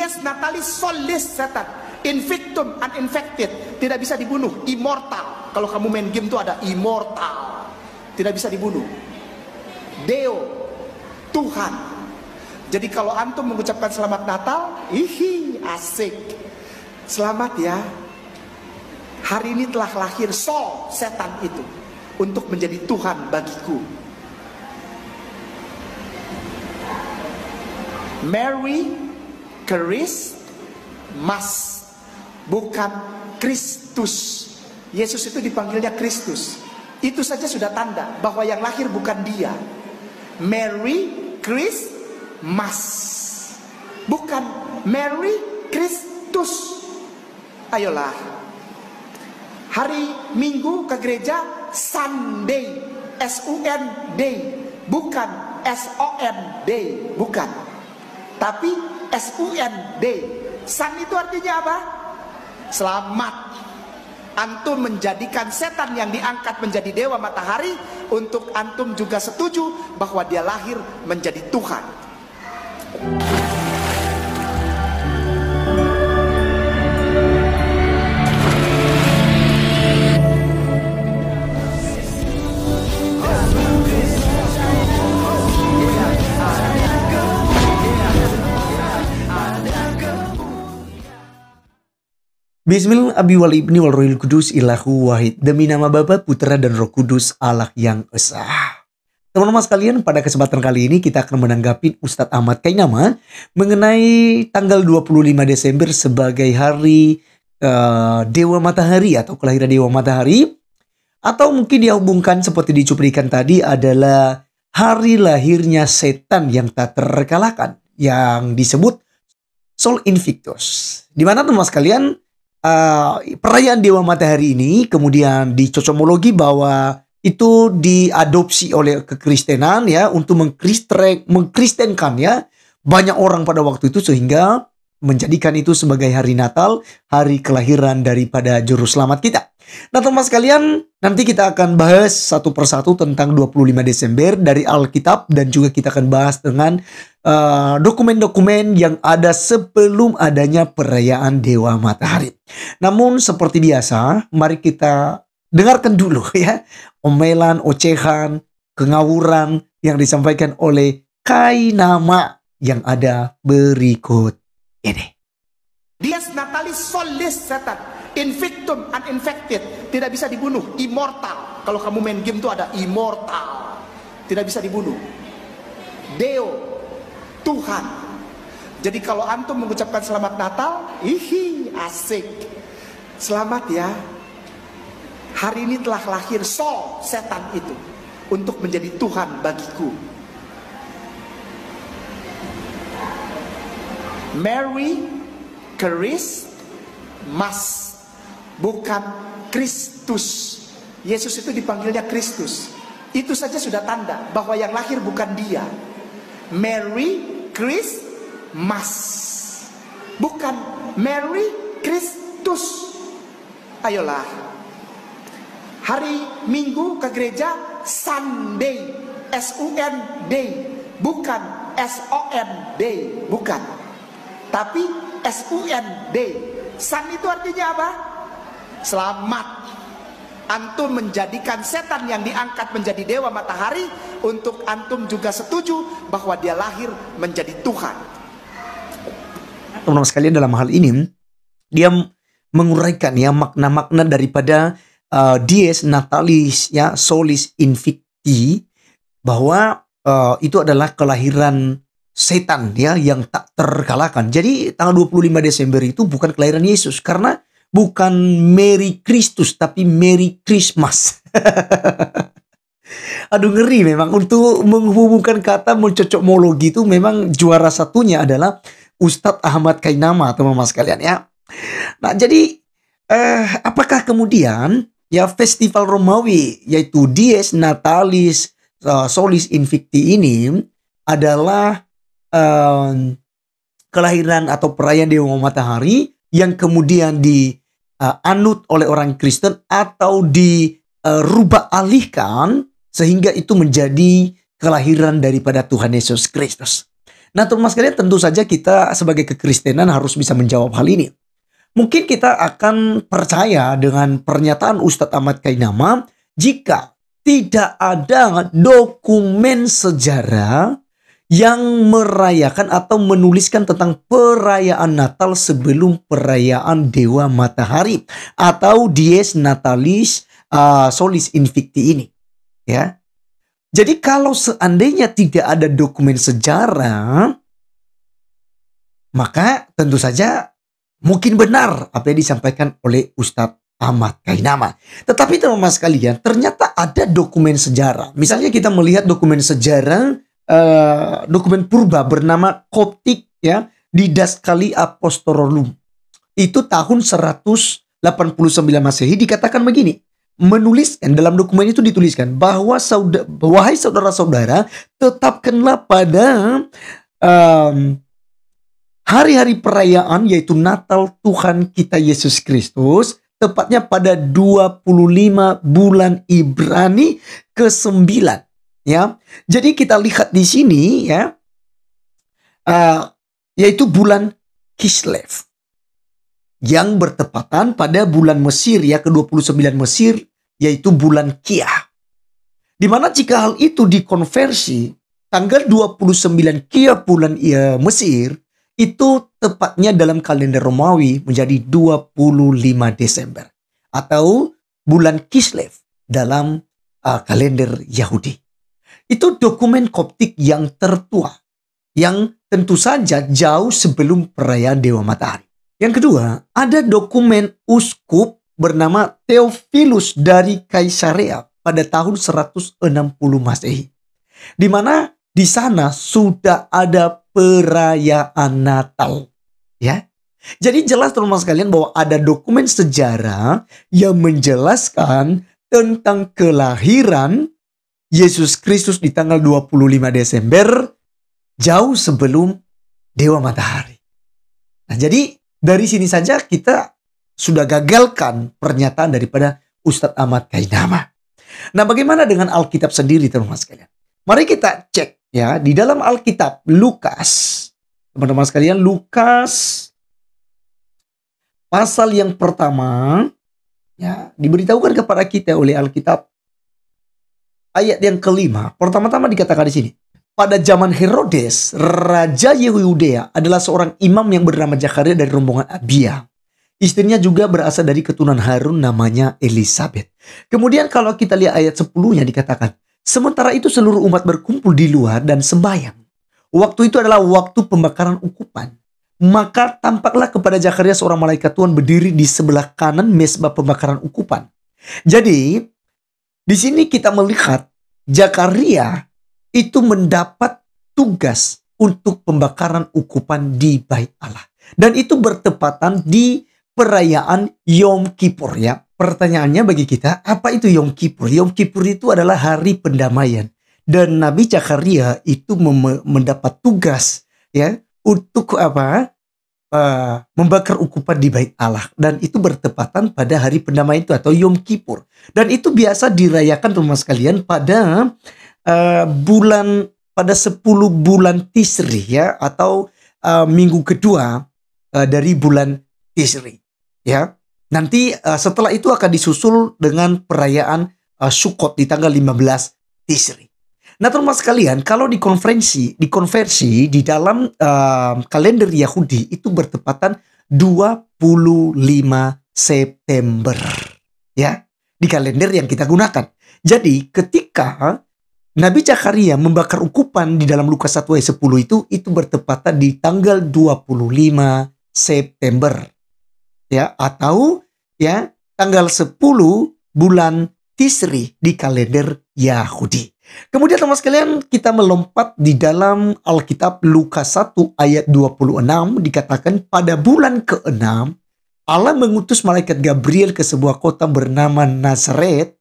Dies natalis solis setan, invictum uninfected, tidak bisa dibunuh, immortal. Kalau kamu main game tuh ada immortal, tidak bisa dibunuh. Deo, Tuhan. Jadi kalau antum mengucapkan selamat Natal, asik. Selamat ya. Hari ini telah lahir Sol, setan itu, untuk menjadi Tuhan bagiku. Mary Christmas, bukan Kristus. Yesus itu dipanggilnya Kristus. Itu saja sudah tanda bahwa yang lahir bukan dia. Mary Christmas, bukan Mary Kristus. Ayolah, hari Minggu ke gereja Sunday, S-U-N day, bukan S-O-N day, bukan, tapi S-U-N day. Sun itu artinya apa? Selamat. Antum menjadikan setan yang diangkat menjadi dewa matahari, untuk antum juga setuju bahwa dia lahir menjadi Tuhan. Bismillah abi wal ibni wal rohil kudus ilahu wahid. Demi nama Bapa, Putra dan Roh Kudus Allah yang esa. Teman-teman sekalian, pada kesempatan kali ini kita akan menanggapi Ustadz Ahmad Kainama mengenai tanggal 25 Desember sebagai hari Dewa Matahari atau kelahiran Dewa Matahari. Atau mungkin dihubungkan seperti dicuplikan tadi adalah hari lahirnya setan yang tak terkalahkan, yang disebut Sol Invictus. Di mana teman-teman sekalian, perayaan Dewa Matahari ini kemudian dicocomologi bahwa itu diadopsi oleh kekristenan ya, untuk mengkristenkan ya banyak orang pada waktu itu, sehingga menjadikan itu sebagai hari Natal, hari kelahiran daripada juru selamat kita. Nah teman sekalian, nanti kita akan bahas satu persatu tentang 25 Desember dari Alkitab, dan juga kita akan bahas dengan dokumen-dokumen yang ada sebelum adanya perayaan Dewa Matahari. Namun seperti biasa, mari kita dengarkan dulu ya omelan, ocehan, kengawuran yang disampaikan oleh Kainama yang ada berikut ini. Dies natalis solis setan, invictum uninfected, tidak bisa dibunuh, immortal. Kalau kamu main game tuh ada immortal, tidak bisa dibunuh. Deo, Tuhan. Jadi kalau antum mengucapkan selamat Natal, asik. Selamat ya. Hari ini telah lahir Sol, setan itu, untuk menjadi Tuhan bagiku. Mary Christmas, bukan Kristus. Yesus itu dipanggilnya Kristus. Itu saja sudah tanda bahwa yang lahir bukan dia. Mary Christmas, bukan Mary Kristus. Ayolah, hari Minggu ke gereja Sunday, S-U-N day, bukan S-O-N day, bukan, tapi S-U-N day. Sun itu artinya apa? Selamat. Antum menjadikan setan yang diangkat menjadi dewa matahari, untuk antum juga setuju bahwa dia lahir menjadi Tuhan. Teman-teman sekalian, dalam hal ini dia menguraikan ya makna-makna daripada Dies Natalis ya Solis Invicti, bahwa itu adalah kelahiran setan ya yang tak terkalahkan. Jadi tanggal 25 Desember itu bukan kelahiran Yesus, karena bukan Mary Kristus tapi Mary Christmas. Aduh, ngeri memang untuk menghubungkan kata, mencocokmologi itu memang juara satunya adalah Ustadz Ahmad Kainama, teman-teman sekalian ya. Nah jadi apakah kemudian ya festival Romawi yaitu Dies Natalis Solis Invicti ini adalah kelahiran atau perayaan Dewa Matahari yang kemudian dianut oleh orang Kristen atau dirubah alihkan sehingga itu menjadi kelahiran daripada Tuhan Yesus Kristus. Nah, teman sekalian, tentu saja kita sebagai kekristenan harus bisa menjawab hal ini. Mungkin kita akan percaya dengan pernyataan Ustadz Ahmad Kainama jika tidak ada dokumen sejarah yang merayakan atau menuliskan tentang perayaan Natal sebelum perayaan Dewa Matahari atau Dies Natalis Solis Invicti ini, ya. Jadi kalau seandainya tidak ada dokumen sejarah, maka tentu saja mungkin benar apa yang disampaikan oleh Ustadz Ahmad Kainama. Tetapi teman-teman sekalian, ternyata ada dokumen sejarah. Misalnya kita melihat dokumen sejarah, dokumen purba bernama Koptik, ya, Didaskali Apostolorum. Itu tahun 189 Masehi, dikatakan begini. Menuliskan, dalam dokumen itu dituliskan bahwa wahai saudara-saudara, tetapkanlah pada hari-hari perayaan yaitu Natal Tuhan kita Yesus Kristus, tepatnya pada 25 bulan Ibrani ke-9, ya. Jadi kita lihat di sini, ya, yaitu bulan Kislev yang bertepatan pada bulan Mesir, ya, ke-29 Mesir, yaitu bulan Kiah. Dimana jika hal itu dikonversi, tanggal 29 Kiah bulan Mesir, itu tepatnya dalam kalender Romawi menjadi 25 Desember. Atau bulan Kislev dalam kalender Yahudi. Itu dokumen Koptik yang tertua, yang tentu saja jauh sebelum perayaan Dewa Matahari. Yang kedua, ada dokumen uskup bernama Theophilus dari Kaisarea pada tahun 160 Masehi. Di mana di sana sudah ada perayaan Natal, ya. Jadi jelas teman-teman sekalian bahwa ada dokumen sejarah yang menjelaskan tentang kelahiran Yesus Kristus di tanggal 25 Desember jauh sebelum Dewa Matahari. Nah, jadi dari sini saja kita sudah gagalkan pernyataan daripada Ustadz Ahmad Kainama. Nah, bagaimana dengan Alkitab sendiri teman-teman sekalian? Mari kita cek, ya, di dalam Alkitab Lukas. Teman-teman sekalian, Lukas pasal yang pertama, ya, diberitahukan kepada kita oleh Alkitab ayat yang kelima. Pertama-tama dikatakan di sini. Pada zaman Herodes, Raja Yehudea adalah seorang imam yang bernama Zakaria dari rombongan Abia. Istrinya juga berasal dari keturunan Harun, namanya Elisabeth. Kemudian kalau kita lihat ayat 10-nya dikatakan, sementara itu seluruh umat berkumpul di luar dan sembahyang. Waktu itu adalah waktu pembakaran ukupan. Maka tampaklah kepada Zakaria seorang malaikat Tuhan berdiri di sebelah kanan mezbah pembakaran ukupan. Jadi, di sini kita melihat Zakaria itu mendapat tugas untuk pembakaran ukupan di Bait Allah. Dan itu bertepatan di perayaan Yom Kippur, ya. Pertanyaannya bagi kita, apa itu Yom Kippur? Yom Kippur itu adalah hari pendamaian. Dan Nabi Zakaria itu mendapat tugas, ya, untuk apa? Membakar ukupan di Bait Allah. Dan itu bertepatan pada hari pendamaian itu atau Yom Kippur. Dan itu biasa dirayakan teman-teman sekalian pada pada 10 bulan Tisri, ya, atau minggu kedua dari bulan Tisri, ya. Nanti setelah itu akan disusul dengan perayaan Sukkot di tanggal 15 Tisri. Nah, teman-teman sekalian, kalau dikonversi di dalam kalender Yahudi itu bertepatan 25 September, ya, di kalender yang kita gunakan. Jadi ketika Nabi Zakaria membakar ukupan di dalam Lukas 1 ayat 10 itu bertepatan di tanggal 25 September. Ya, atau ya tanggal 10 bulan Tisri di kalender Yahudi. Kemudian teman sekalian, kita melompat di dalam Alkitab Lukas 1 ayat 26 dikatakan pada bulan ke-6 Allah mengutus malaikat Gabriel ke sebuah kota bernama Nazaret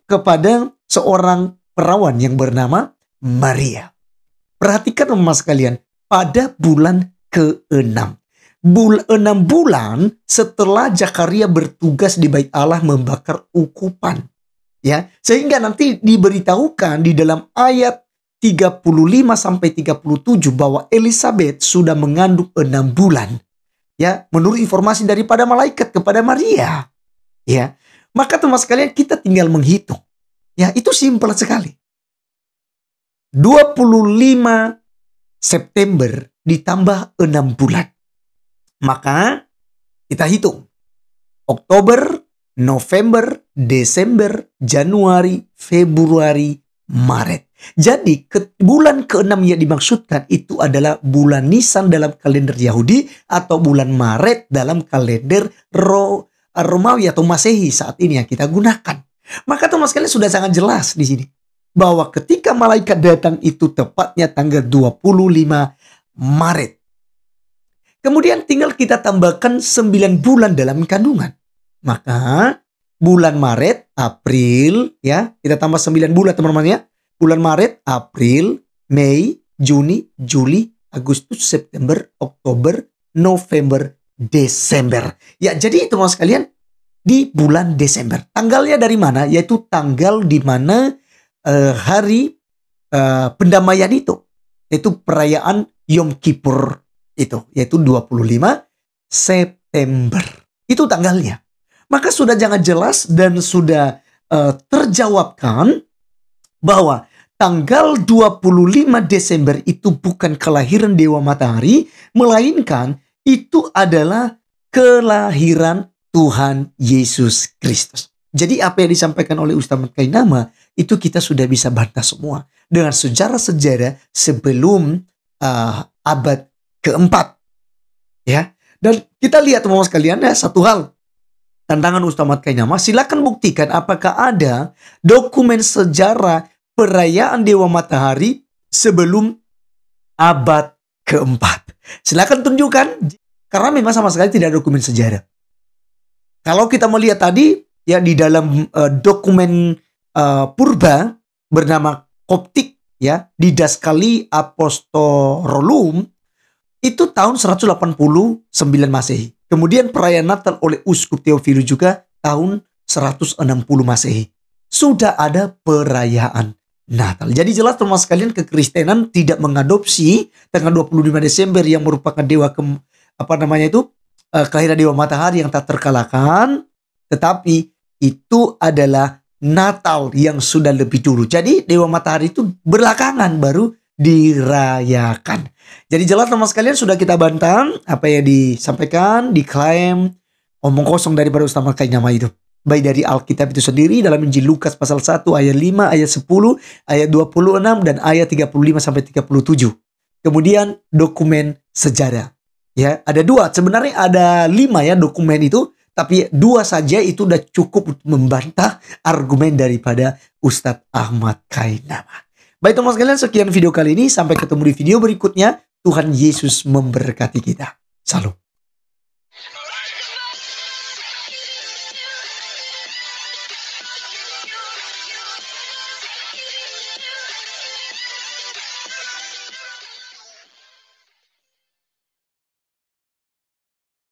kepada seorang perawan yang bernama Maria. Perhatikan teman sekalian, pada bulan ke-6. 6 bulan setelah Zakaria bertugas di Bait Allah membakar ukupan. Ya, sehingga nanti diberitahukan di dalam ayat 35 sampai 37 bahwa Elizabeth sudah mengandung 6 bulan. Ya, menurut informasi daripada malaikat kepada Maria. Ya, maka teman sekalian kita tinggal menghitung. Ya, itu simpel sekali. 25 September ditambah 6 bulan. Maka kita hitung. Oktober, November, Desember, Januari, Februari, Maret. Jadi bulan ke-6 yang dimaksudkan itu adalah bulan Nisan dalam kalender Yahudi atau bulan Maret dalam kalender Romawi atau Masehi saat ini yang kita gunakan. Maka teman sekalian sudah sangat jelas di sini bahwa ketika malaikat datang itu tepatnya tanggal 25 Maret. Kemudian tinggal kita tambahkan 9 bulan dalam kandungan. Maka bulan Maret, April, ya, kita tambah 9 bulan teman-teman ya. Bulan Maret, April, Mei, Juni, Juli, Agustus, September, Oktober, November, Desember. Ya, jadi teman sekalian di bulan Desember. Tanggalnya dari mana? Yaitu tanggal di mana hari pendamaian itu. Yaitu perayaan Yom Kippur itu, yaitu 25 September. Itu tanggalnya. Maka sudah jangan jelas dan sudah terjawabkan bahwa tanggal 25 Desember itu bukan kelahiran Dewa Matahari, melainkan itu adalah kelahiran Tuhan Yesus Kristus. Jadi apa yang disampaikan oleh Ustaz Ahmad Kainama itu kita sudah bisa bantah semua dengan sejarah-sejarah sebelum abad keempat, ya. Dan kita lihat teman-teman sekalian ya, satu hal tantangan Ustaz Ahmad Kainama, silakan buktikan apakah ada dokumen sejarah perayaan Dewa Matahari sebelum abad keempat. Silakan tunjukkan, karena memang sama sekali tidak ada dokumen sejarah. Kalau kita melihat tadi ya di dalam dokumen purba bernama Koptik ya, Didaskali Apostolorum itu tahun 189 Masehi. Kemudian perayaan Natal oleh Uskup Theophilus juga tahun 160 Masehi. Sudah ada perayaan Natal. Jadi jelas teman sekalian kekristenan tidak mengadopsi tanggal 25 Desember yang merupakan kelahiran Dewa Matahari yang tak terkalahkan, tetapi itu adalah Natal yang sudah lebih dulu. Jadi Dewa Matahari itu belakangan baru dirayakan. Jadi jelas teman sekalian sudah kita bantah apa yang disampaikan, diklaim, omong kosong daripada Ustaz Ahmad Kainama itu. Baik dari Alkitab itu sendiri dalam Injil Lukas pasal 1 ayat 5, ayat 10, ayat 26 dan ayat 35 sampai 37. Kemudian dokumen sejarah. Ya, ada 2. Sebenarnya ada 5 ya dokumen itu, tapi 2 saja itu udah cukup untuk membantah argumen daripada Ustaz Ahmad Kainama. Baik teman sekalian, sekian video kali ini. Sampai ketemu di video berikutnya. Tuhan Yesus memberkati kita. Salam.